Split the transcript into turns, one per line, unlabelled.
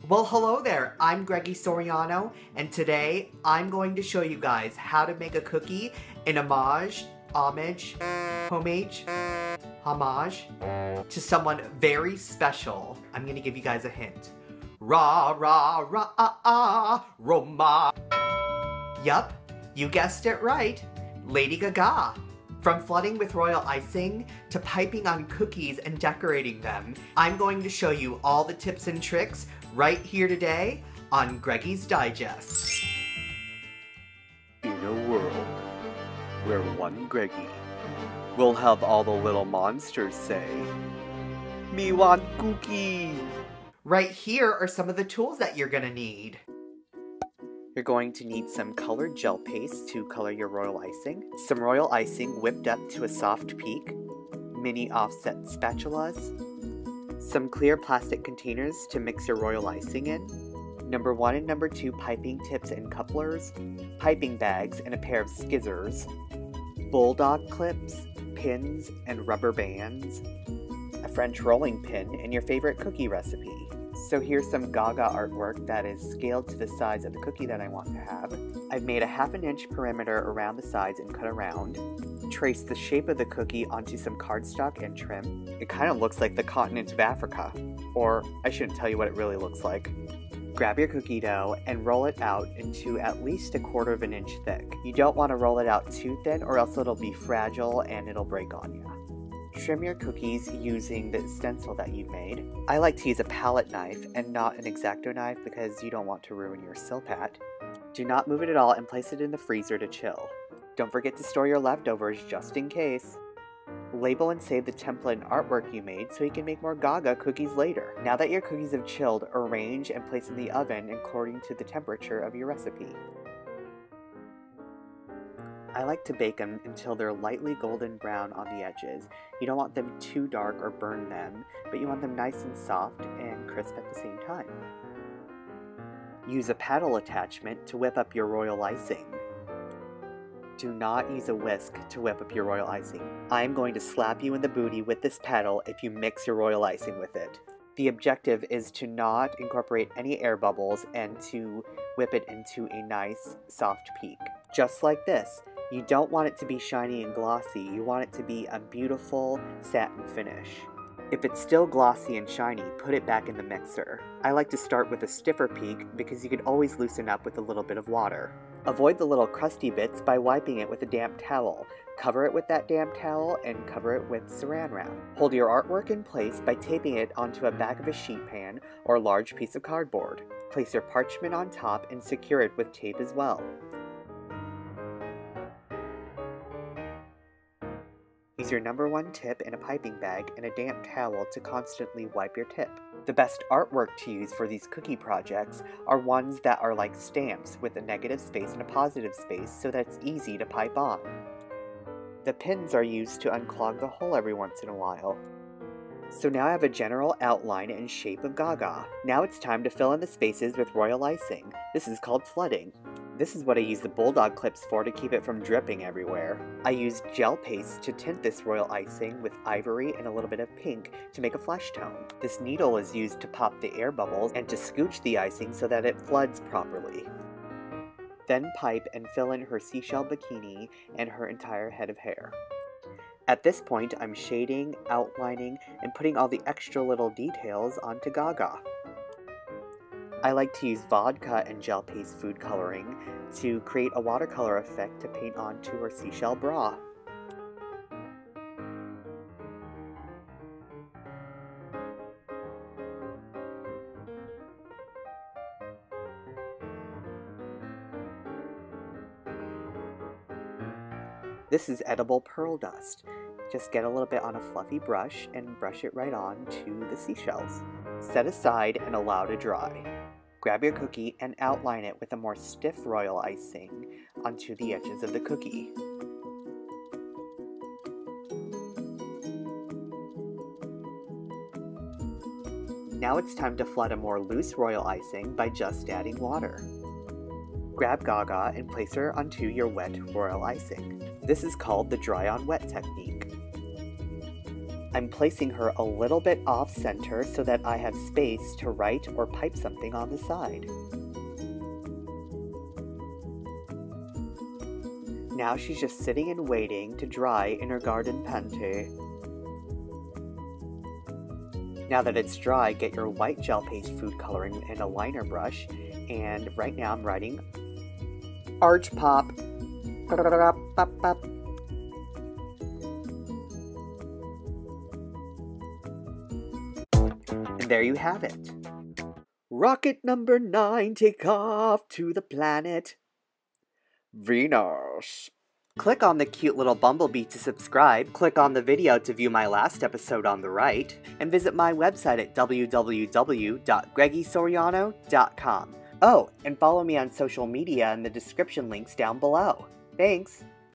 Well, hello there, I'm Greggy Soriano, and today I'm going to show you guys how to make a cookie in homage to someone very special. I'm gonna give you guys a hint. Rah, rah, rah, ah, ah, Roma. Yup, you guessed it right, Lady Gaga. From flooding with royal icing to piping on cookies and decorating them, I'm going to show you all the tips and tricks right here today on Greggy's Digest.
In a world where one Greggy will have all the little monsters say, "Me want cookie!"
Right here are some of the tools that you're gonna need.
You're going to need some colored gel paste to color your royal icing, some royal icing whipped up to a soft peak, mini offset spatulas, some clear plastic containers to mix your royal icing in, number 1 and number 2 piping tips and couplers, piping bags and a pair of skizzers, bulldog clips, pins and rubber bands, a French rolling pin, and your favorite cookie recipe. So here's some Gaga artwork that is scaled to the size of the cookie that I want to have. I've made a 1/2 inch perimeter around the sides and cut around. Trace the shape of the cookie onto some cardstock and trim. It kind of looks like the continent of Africa. Or, I shouldn't tell you what it really looks like. Grab your cookie dough and roll it out into at least 1/4 inch thick. You don't want to roll it out too thin or else it'll be fragile and it'll break on you. Trim your cookies using the stencil that you've made. I like to use a palette knife and not an X-Acto knife because you don't want to ruin your silpat. Do not move it at all and place it in the freezer to chill. Don't forget to store your leftovers just in case. Label and save the template and artwork you made so you can make more Gaga cookies later. Now that your cookies have chilled, arrange and place in the oven according to the temperature of your recipe. I like to bake them until they're lightly golden brown on the edges. You don't want them too dark or burn them, but you want them nice and soft and crisp at the same time. Use a paddle attachment to whip up your royal icing. Do not use a whisk to whip up your royal icing. I'm going to slap you in the booty with this paddle if you mix your royal icing with it. The objective is to not incorporate any air bubbles and to whip it into a nice soft peak. Just like this. You don't want it to be shiny and glossy, you want it to be a beautiful satin finish. If it's still glossy and shiny, put it back in the mixer. I like to start with a stiffer peak because you can always loosen up with a little bit of water. Avoid the little crusty bits by wiping it with a damp towel. Cover it with that damp towel and cover it with saran wrap. Hold your artwork in place by taping it onto a back of a sheet pan or a large piece of cardboard. Place your parchment on top and secure it with tape as well. Use your number 1 tip in a piping bag and a damp towel to constantly wipe your tip. The best artwork to use for these cookie projects are ones that are like stamps with a negative space and a positive space so that it's easy to pipe on. The pins are used to unclog the hole every once in a while. So now I have a general outline and shape of Gaga. Now it's time to fill in the spaces with royal icing. This is called flooding. This is what I use the bulldog clips for to keep it from dripping everywhere. I used gel paste to tint this royal icing with ivory and a little bit of pink to make a flesh tone. This needle is used to pop the air bubbles and to scooch the icing so that it floods properly. Then pipe and fill in her seashell bikini and her entire head of hair. At this point, I'm shading, outlining, and putting all the extra little details onto Gaga. I like to use vodka and gel paste food coloring to create a watercolor effect to paint onto her seashell bra. This is edible pearl dust. Just get a little bit on a fluffy brush and brush it right on to the seashells. Set aside and allow to dry. Grab your cookie and outline it with a more stiff royal icing onto the edges of the cookie. Now it's time to flood a more loose royal icing by just adding water. Grab Gaga and place her onto your wet royal icing. This is called the dry on wet technique. I'm placing her a little bit off center so that I have space to write or pipe something on the side. Now she's just sitting and waiting to dry in her garden panty. Now that it's dry, get your white gel paste food coloring and a liner brush, and right now I'm writing Artpop. And there you have it. Rocket number 9, take off to the planet Venus. Click on the cute little bumblebee to subscribe, click on the video to view my last episode on the right, and visit my website at www.greggysoriano.com. Oh, and follow me on social media in the description links down below. Thanks!